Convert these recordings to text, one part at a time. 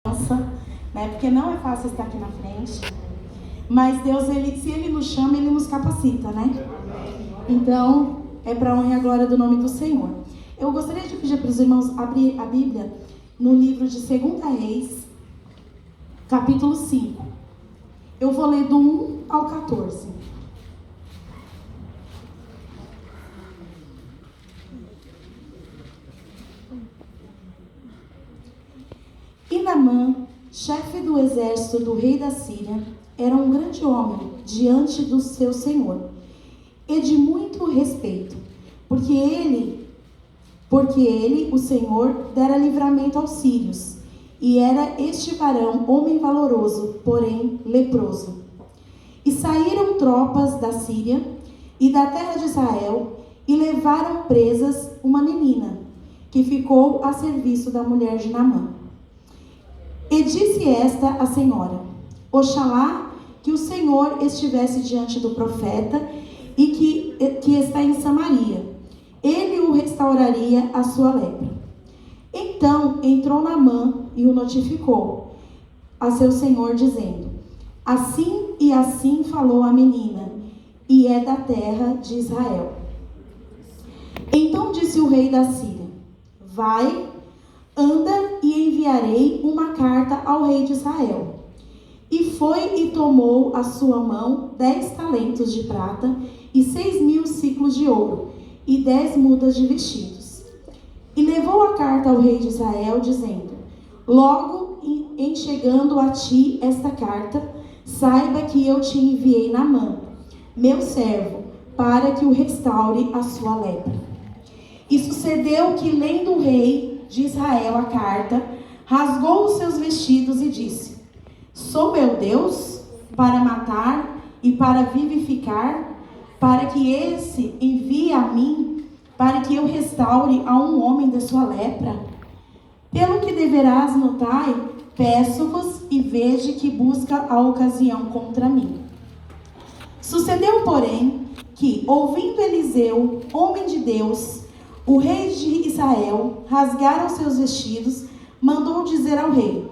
Né? Porque não é fácil estar aqui na frente. Mas Deus, se Ele nos chama, Ele nos capacita, né? Então, é para a honra e a glória do nome do Senhor. Eu gostaria de pedir para os irmãos abrir a Bíblia no livro de 2 Reis, capítulo 5. Eu vou ler do 1 ao 14. E Naamã, chefe do exército do rei da Síria, era um grande homem diante do seu senhor, e de muito respeito, porque ele, o Senhor, dera livramento aos sírios, e era este varão homem valoroso, porém leproso. E saíram tropas da Síria e da terra de Israel, e levaram presas uma menina, que ficou a serviço da mulher de Naamã. E disse esta à senhora: Oxalá que o Senhor estivesse diante do profeta e que está em Samaria. Ele o restauraria a sua lepra. Então entrou Naamã e o notificou a seu senhor, dizendo: Assim e assim falou a menina, e é da terra de Israel. Então disse o rei da Síria: Vai, anda, e enviarei uma carta ao rei de Israel. E foi e tomou à sua mão 10 talentos de prata e 6.000 siclos de ouro e 10 mudas de vestidos. E levou a carta ao rei de Israel, dizendo: Logo em chegando a ti esta carta, saiba que eu te enviei Naamã, meu servo, para que o restaure a sua lepra. E sucedeu que, lendo o rei de Israel a carta, rasgou os seus vestidos e disse: Sou eu Deus para matar e para vivificar, para que esse envie a mim, para que eu restaure a um homem da sua lepra? Pelo que deverás notar, peço-vos e veja que busca a ocasião contra mim. Sucedeu, porém, que, ouvindo Eliseu, homem de Deus, o rei de Israel, rasgaram seus vestidos, mandou dizer ao rei: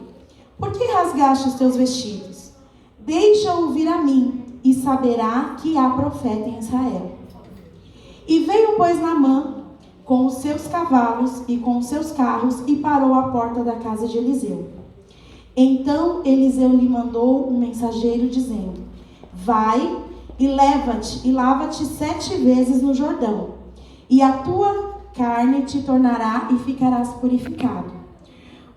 Por que rasgaste os teus vestidos? Deixa-o vir a mim, e saberá que há profeta em Israel. E veio, pois, Naamã com os seus cavalos e com os seus carros, e parou à porta da casa de Eliseu. Então Eliseu lhe mandou um mensageiro, dizendo: Vai e leva-te e lava-te 7 vezes no Jordão, e a tua carne te tornará e ficarás purificado.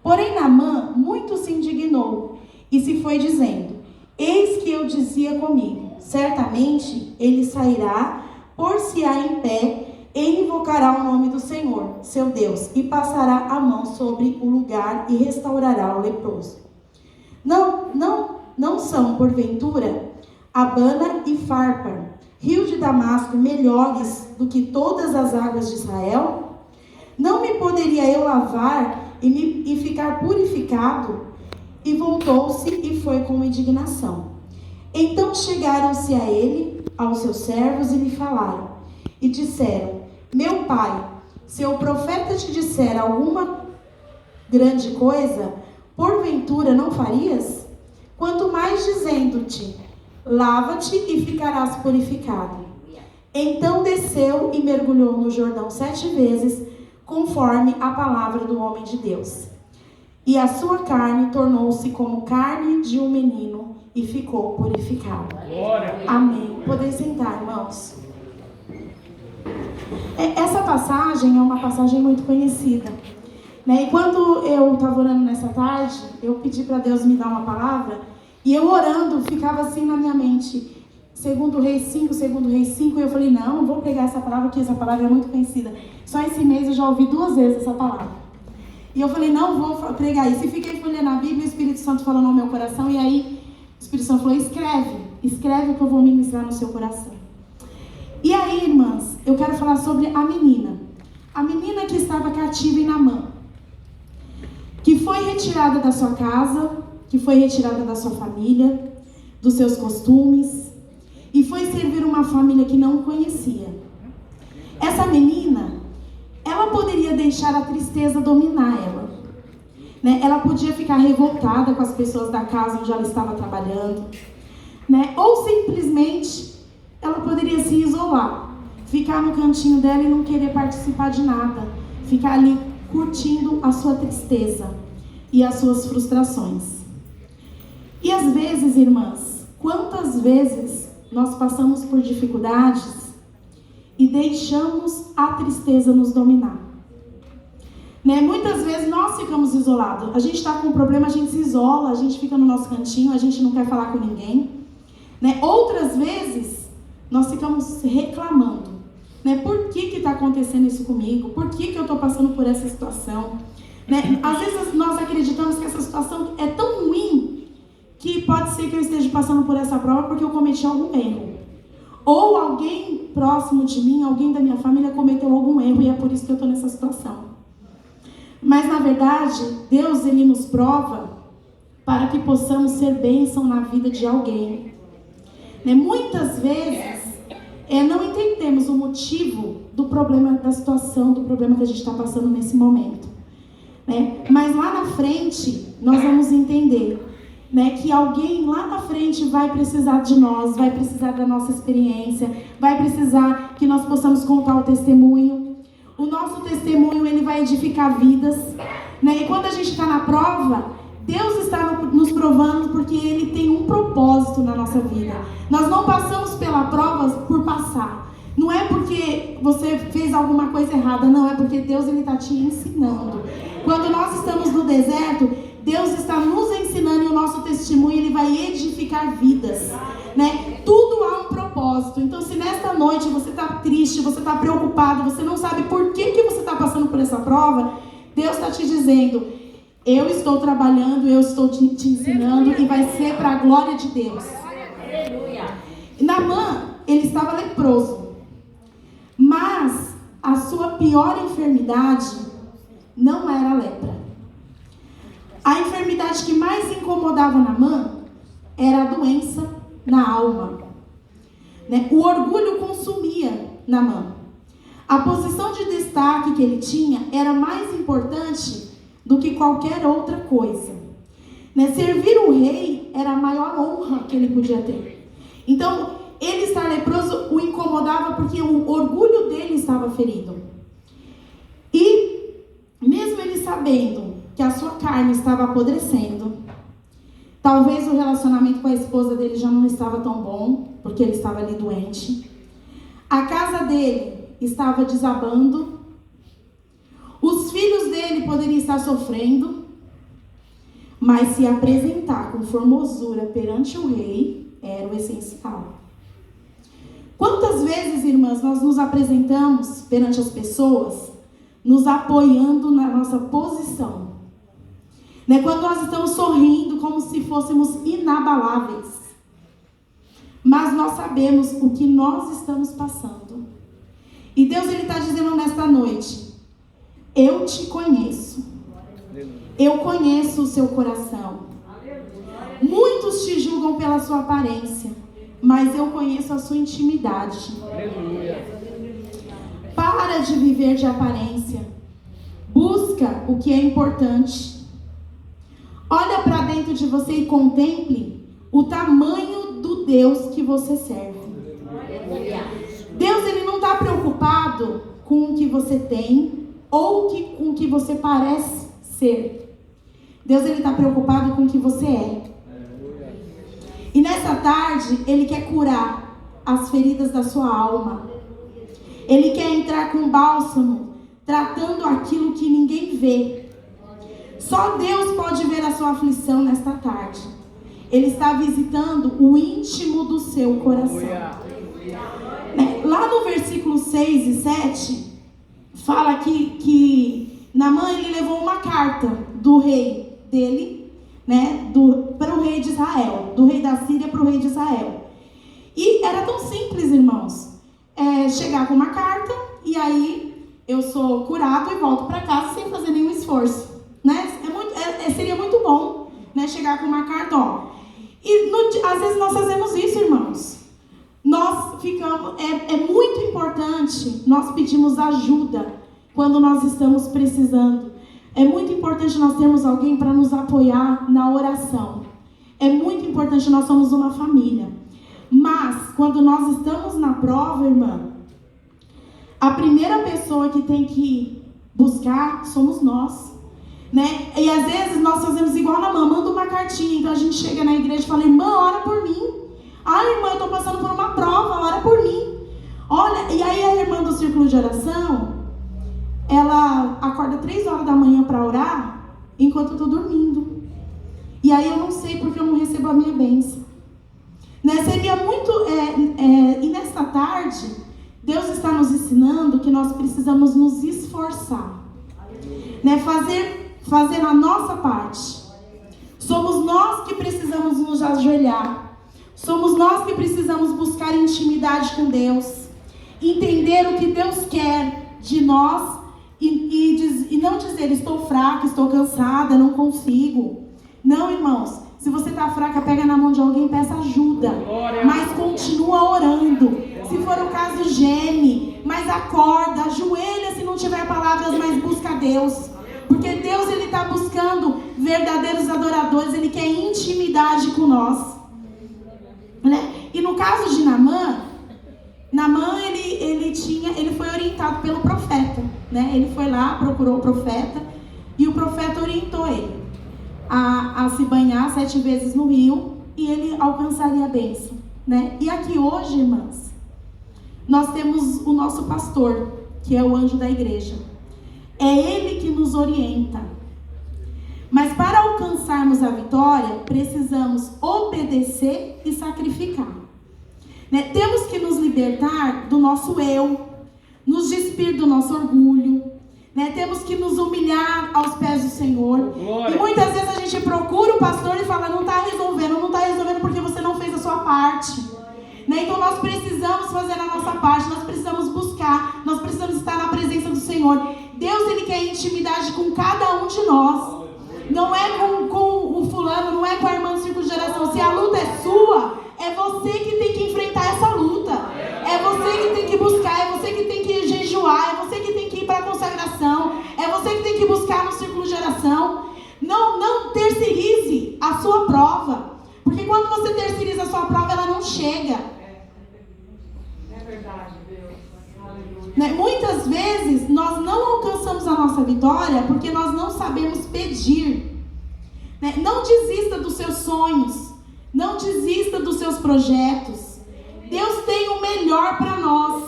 Porém Naamã muito se indignou e se foi dizendo: Eis que eu dizia comigo: certamente ele sairá, pôr-se-á em pé e invocará o nome do Senhor, seu Deus, e passará a mão sobre o lugar e restaurará o leproso. Não são, porventura, Abana e Farpar, rio de Damasco, melhores do que todas as águas de Israel? Não me poderia eu lavar e ficar purificado? E voltou-se e foi com indignação. Então chegaram-se a ele, aos seus servos, e lhe falaram, e disseram: Meu pai, se o profeta te disser alguma grande coisa, porventura não farias? Quanto mais dizendo-te: Lava-te e ficarás purificado. Então desceu e mergulhou no Jordão 7 vezes, conforme a palavra do homem de Deus. E a sua carne tornou-se como carne de um menino e ficou purificado. Amém. Podem sentar, irmãos. Essa passagem é uma passagem muito conhecida, né? E quando eu estava orando nessa tarde, eu pedi para Deus me dar uma palavra, e eu orando, ficava assim na minha mente, 2 Reis 5, 2 Reis 5, e eu falei: não vou pregar essa palavra, porque essa palavra é muito conhecida. Só esse mês eu já ouvi 2 vezes essa palavra. E eu falei: não vou pregar isso. E fiquei folhando a Bíblia, o Espírito Santo falou no meu coração, e aí o Espírito Santo falou: escreve que eu vou ministrar no seu coração. E aí, irmãs, eu quero falar sobre a menina que estava cativa em Naamã, que foi retirada da sua casa, que foi retirada da sua família, dos seus costumes, e foi servir uma família que não conhecia. Essa menina, ela poderia deixar a tristeza dominar ela, né? Ela podia ficar revoltada com as pessoas da casa onde ela estava trabalhando, né? Ou simplesmente ela poderia se isolar, ficar no cantinho dela e não querer participar de nada, ficar ali curtindo a sua tristeza e as suas frustrações. E às vezes, irmãs, quantas vezes nós passamos por dificuldades e deixamos a tristeza nos dominar? Né? Muitas vezes nós ficamos isolados. A gente está com um problema, a gente se isola, a gente fica no nosso cantinho, a gente não quer falar com ninguém. Né? Outras vezes, nós ficamos reclamando. Né? Por que está acontecendo isso comigo? Por que eu estou passando por essa situação? Né? Às vezes nós acreditamos que essa situação é tão ruim que pode ser que eu esteja passando por essa prova porque eu cometi algum erro. Ou alguém próximo de mim, alguém da minha família cometeu algum erro e é por isso que eu estou nessa situação. Mas na verdade, Deus ele nos prova para que possamos ser bênção na vida de alguém. Né? Muitas vezes não entendemos o motivo do problema, da situação, do problema que a gente está passando nesse momento. Né? Mas lá na frente, nós vamos entender, né, que alguém lá na frente vai precisar de nós, vai precisar da nossa experiência, vai precisar que nós possamos contar o testemunho. O nosso testemunho, ele vai edificar vidas. Né? E quando a gente está na prova, Deus está nos provando porque Ele tem um propósito na nossa vida. Nós não passamos pela prova por passar. Não é porque você fez alguma coisa errada, não. É porque Deus está te ensinando. Quando nós estamos no deserto, Deus está nos ensinando e o nosso testemunho ele vai edificar vidas. Né? Tudo há um propósito. Então, se nesta noite você está triste, você está preocupado, você não sabe por que você está passando por essa prova, Deus está te dizendo: eu estou trabalhando, eu estou te ensinando e vai ser para a glória de Deus. Naamã, ele estava leproso, mas a sua pior enfermidade não era a lepra. A enfermidade que mais incomodava Naamã era a doença na alma. Né? O orgulho consumia Naamã. A posição de destaque que ele tinha era mais importante do que qualquer outra coisa. Né? Servir o rei era a maior honra que ele podia ter. Então, ele estar leproso o incomodava porque o orgulho dele estava ferido. E, mesmo ele sabendo que a sua carne estava apodrecendo, talvez o relacionamento com a esposa dele já não estava tão bom, porque ele estava ali doente. A casa dele estava desabando. Os filhos dele poderiam estar sofrendo, mas se apresentar com formosura perante o rei era o essencial. Quantas vezes, irmãs, nós nos apresentamos perante as pessoas, nos apoiando na nossa posição? Né? Quando nós estamos sorrindo como se fôssemos inabaláveis. Mas nós sabemos o que nós estamos passando. E Deus está dizendo nesta noite: eu te conheço. Eu conheço o seu coração. Muitos te julgam pela sua aparência, mas eu conheço a sua intimidade. Para de viver de aparência. Busca o que é importante. Olha para dentro de você e contemple o tamanho do Deus que você serve. Deus ele não está preocupado com o que você tem ou com o que você parece ser. Deus ele está preocupado com o que você é. E nessa tarde ele quer curar as feridas da sua alma. Ele quer entrar com bálsamo, tratando aquilo que ninguém vê. Só Deus pode ver a sua aflição nesta tarde. Ele está visitando o íntimo do seu coração. Lá no versículo 6 e 7, fala que Naamã ele levou uma carta do rei dele, né, para o rei de Israel, do rei da Síria para o rei de Israel. E era tão simples, irmãos, chegar com uma carta e aí eu sou curado e volto para casa sem fazer nenhum esforço. Né? Seria muito bom, né, chegar com uma carta, ó. E às vezes nós fazemos isso, irmãos. Nós ficamos, é muito importante nós pedimos ajuda quando nós estamos precisando. É muito importante nós termos alguém para nos apoiar na oração. É muito importante, nós somos uma família. Mas, quando nós estamos na prova, irmã, a primeira pessoa que tem que buscar somos nós, né? E às vezes nós fazemos igual a Namã, manda uma cartinha. Então a gente chega na igreja e fala: irmã, ora por mim. Ah, irmã, eu estou passando por uma prova, ora por mim. Olha, e aí a irmã do círculo de oração, ela acorda 3 horas da manhã para orar, enquanto eu estou dormindo. E aí eu não sei porque eu não recebo a minha bênção. Né? Seria muito... e nesta tarde, Deus está nos ensinando que nós precisamos nos esforçar. Né? Fazer a nossa parte. Somos nós que precisamos nos ajoelhar. Somos nós que precisamos buscar intimidade com Deus. Entender o que Deus quer de nós. E não dizer: estou fraca, estou cansada, não consigo. Não, irmãos. Se você está fraca, pega na mão de alguém e peça ajuda. Mas continua orando. Se for o caso, geme. Mas acorda, ajoelha se não tiver palavras, mas busca Deus. Porque Deus, Ele está buscando verdadeiros adoradores. Ele quer intimidade com nós. Né? E no caso de Namã, ele foi orientado pelo profeta. Né? Ele foi lá, procurou o profeta. E o profeta orientou ele a se banhar 7 vezes no rio, e ele alcançaria a bênção, né? E aqui hoje, irmãs, nós temos o nosso pastor, que é o anjo da igreja. É ele que nos orienta. Mas para alcançarmos a vitória, precisamos obedecer e sacrificar. Né? Temos que nos libertar do nosso eu, nos despir do nosso orgulho. Né? Temos que nos humilhar aos pés do Senhor. Glória. E muitas vezes a gente procura o pastor e fala: não está resolvendo porque você não fez a sua parte. Né? Então nós precisamos fazer a nossa parte, nós precisamos buscar, nós precisamos estar na presença do Senhor. Deus, Ele quer intimidade com cada um de nós. Não é com o fulano, não é com a irmã do círculo de geração. Se a luta é sua, é você que tem que enfrentar essa luta. É você que tem que buscar, é você que tem que jejuar, é você que tem que ir para a consagração, é você que tem que buscar no círculo de geração. Não terceirize a sua prova, porque quando você terceiriza a sua prova, ela não chega. É verdade, Deus. Né? Muitas vezes nós não alcançamos a nossa vitória porque nós não sabemos pedir. Né? Não desista dos seus sonhos, não desista dos seus projetos. Deus tem o melhor para nós,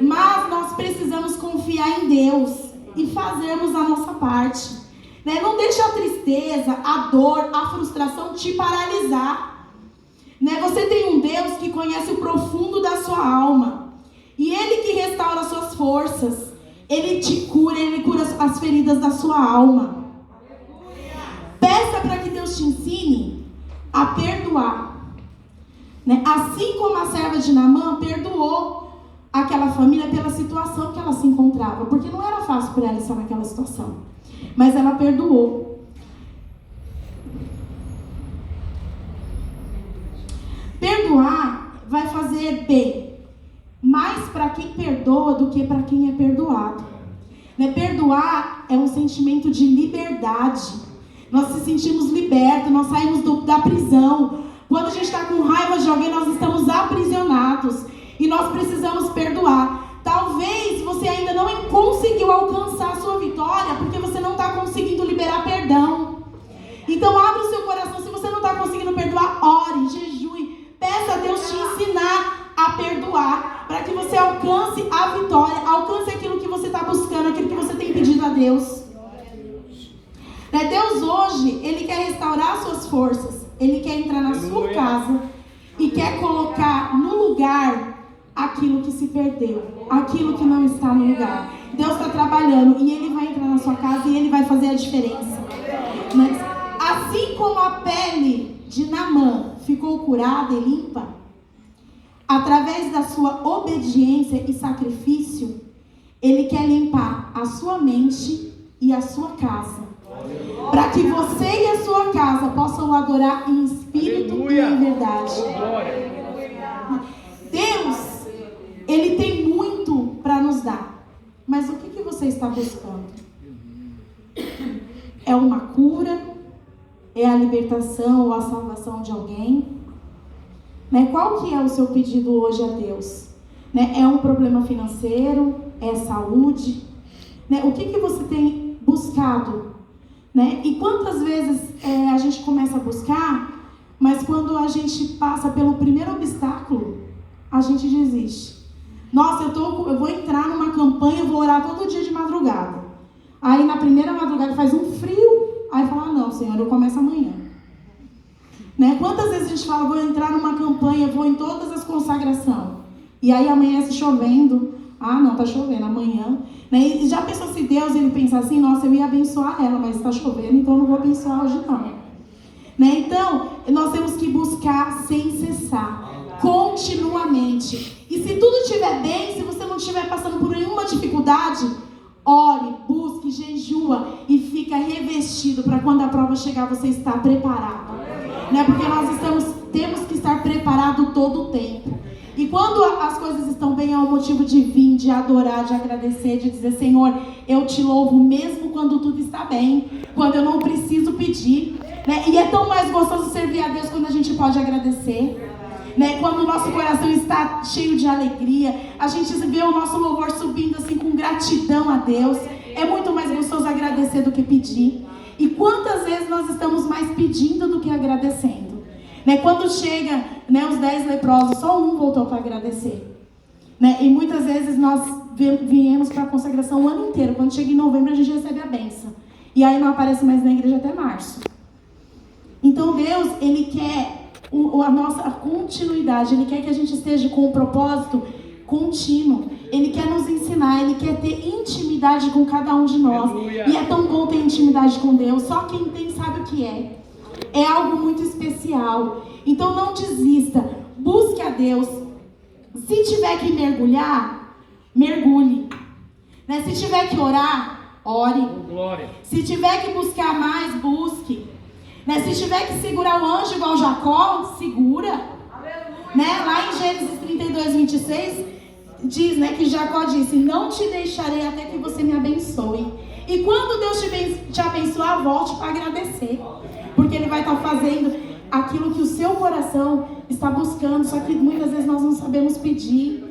mas nós precisamos confiar em Deus e fazermos a nossa parte. Né? Não deixe a tristeza, a dor, a frustração te paralisar. Né? Você tem um Deus que conhece o profundo da sua alma, e Ele que restaura as suas forças. Ele te cura, Ele cura as feridas da sua alma. Peça para que Deus te ensine a perdoar. Né? Assim como a serva de Naamã perdoou aquela família pela situação que ela se encontrava, porque não era fácil para ela estar naquela situação, mas ela perdoou. Perdoar vai fazer bem mais para quem perdoa do que para quem é perdoado. Né? Perdoar é um sentimento de liberdade. Nós se sentimos libertos, nós saímos da prisão. Quando a gente está com raiva de alguém, nós estamos aprisionados. E nós precisamos perdoar. Talvez você ainda não conseguiu alcançar a sua vitória porque você não está conseguindo liberar perdão. Então abre o seu coração. Se você não está conseguindo perdoar, ore, jejue. Peça a Deus te ensinar a perdoar, para que você alcance a vitória, alcance aquilo que você está buscando, aquilo que você tem pedido a Deus. Deus hoje, Ele quer restaurar as suas forças. Ele quer entrar na sua casa e quer colocar no lugar aquilo que se perdeu, aquilo que não está no lugar. Deus está trabalhando e Ele vai entrar na sua casa e Ele vai fazer a diferença. Mas, assim como a pele de Naamã ficou curada e limpa, através da sua obediência e sacrifício, Ele quer limpar a sua mente e a sua casa, para que você e a sua casa possam adorar em espírito e em verdade. Deus, Ele tem muito para nos dar, mas o que você está buscando? É uma cura? É a libertação ou a salvação de alguém? Né? Qual que é o seu pedido hoje a Deus? Né? É um problema financeiro? É saúde? Né? O que você tem buscado? Né? E quantas vezes a gente começa a buscar, mas quando a gente passa pelo primeiro obstáculo, a gente desiste. Nossa, eu vou entrar numa campanha, vou orar todo dia de madrugada. Aí na primeira madrugada faz um frio, aí fala, não, Senhor, eu começo amanhã. Né? Quantas vezes a gente fala, vou entrar numa campanha, vou em todas as consagrações. E aí amanhece chovendo. Ah, não, tá chovendo amanhã. Né? E já pensou se Deus, ele pensa assim, nossa, eu ia abençoar ela, mas está chovendo, então eu não vou abençoar hoje não. Né? Então, nós temos que buscar sem cessar, continuamente. E se tudo estiver bem, se você não estiver passando por nenhuma dificuldade, ore, busque, jejua e fica revestido para quando a prova chegar você estar preparado. Né? Porque nós temos que estar preparado todo o tempo. E quando as coisas estão bem, é um motivo de vir, de adorar, de agradecer, de dizer, Senhor, eu te louvo mesmo quando tudo está bem, quando eu não preciso pedir. Né? E é tão mais gostoso servir a Deus quando a gente pode agradecer. Né? Quando o nosso coração está cheio de alegria, a gente vê o nosso louvor subindo assim com gratidão a Deus. É muito mais gostoso agradecer do que pedir. E quantas vezes nós estamos mais pedindo do que agradecendo? Né? Quando chega, né, os 10 leprosos, só um voltou para agradecer. Né? E muitas vezes nós viemos para a consagração o ano inteiro. Quando chega em novembro a gente recebe a bênção. E aí não aparece mais na igreja até março. Então Deus, Ele quer a nossa continuidade. Ele quer que a gente esteja com um propósito contínuo. Ele quer nos ensinar, Ele quer ter intimidade com cada um de nós. Aleluia. E é tão bom ter intimidade com Deus. Só quem tem sabe o que é. É algo muito especial. Então não desista. Busque a Deus. Se tiver que mergulhar, mergulhe. Né? Se tiver que orar, ore. Glória. Se tiver que buscar mais, busque. Né? Se tiver que segurar o anjo igual Jacó, segura. Né? Lá em Gênesis 32, 26, diz, né, que Jacó disse, não te deixarei até que você me abençoe. E quando Deus te abençoar, volte para agradecer. Porque Ele vai estar fazendo aquilo que o seu coração está buscando. Só que muitas vezes nós não sabemos pedir.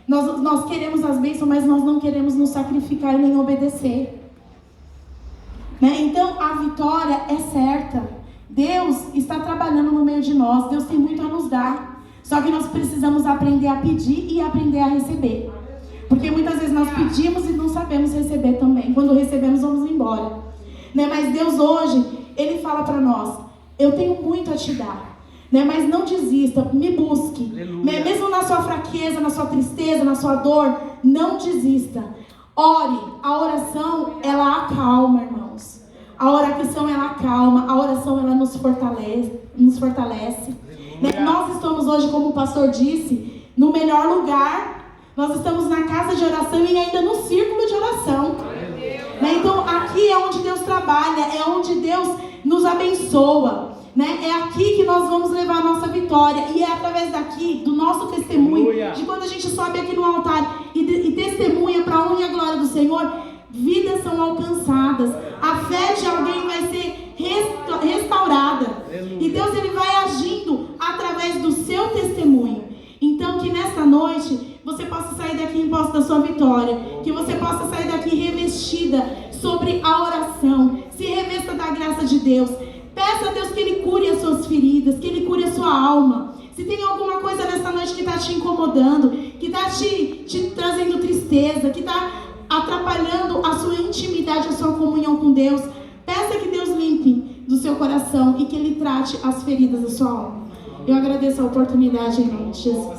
Nós queremos as bênçãos, mas nós não queremos nos sacrificar e nem obedecer. Né? Então a vitória é certa. Deus está trabalhando no meio de nós. Deus tem muito a nos dar. Só que nós precisamos aprender a pedir e aprender a receber. Porque muitas vezes nós pedimos e não sabemos receber também. Quando recebemos, vamos embora. Né? Mas Deus hoje, Ele fala para nós, eu tenho muito a te dar. Né? Mas não desista, me busque. Né? Mesmo na sua fraqueza, na sua tristeza, na sua dor, não desista. Ore. A oração, ela acalma, irmãos. A oração, ela acalma. A oração, ela nos fortalece. Né? Nós estamos hoje, como o pastor disse, no melhor lugar. Nós estamos na casa de oração e ainda no círculo de oração. Né? Então aqui é onde Deus trabalha, é onde Deus nos abençoa. Né? É aqui que nós vamos levar a nossa vitória. E é através daqui, do nosso testemunho, de quando a gente sobe aqui no altar e testemunha para a honra e a glória do Senhor, vidas são alcançadas. A fé de alguém vai ser restaurada. E Deus, Ele vai agindo através do seu testemunho. Então que nesta noite você possa sair daqui em posse da sua vitória. Que você possa sair daqui revestida sobre a oração. Se revesta da graça de Deus. Peça a Deus que Ele cure as suas feridas, que Ele cure a sua alma. Se tem alguma coisa nessa noite que está te incomodando, que está te trazendo tristeza, que está atrapalhando a sua intimidade, a sua comunhão com Deus, peça que Deus limpe do seu coração e que Ele trate as feridas da sua alma. Eu agradeço a oportunidade em nome de Jesus.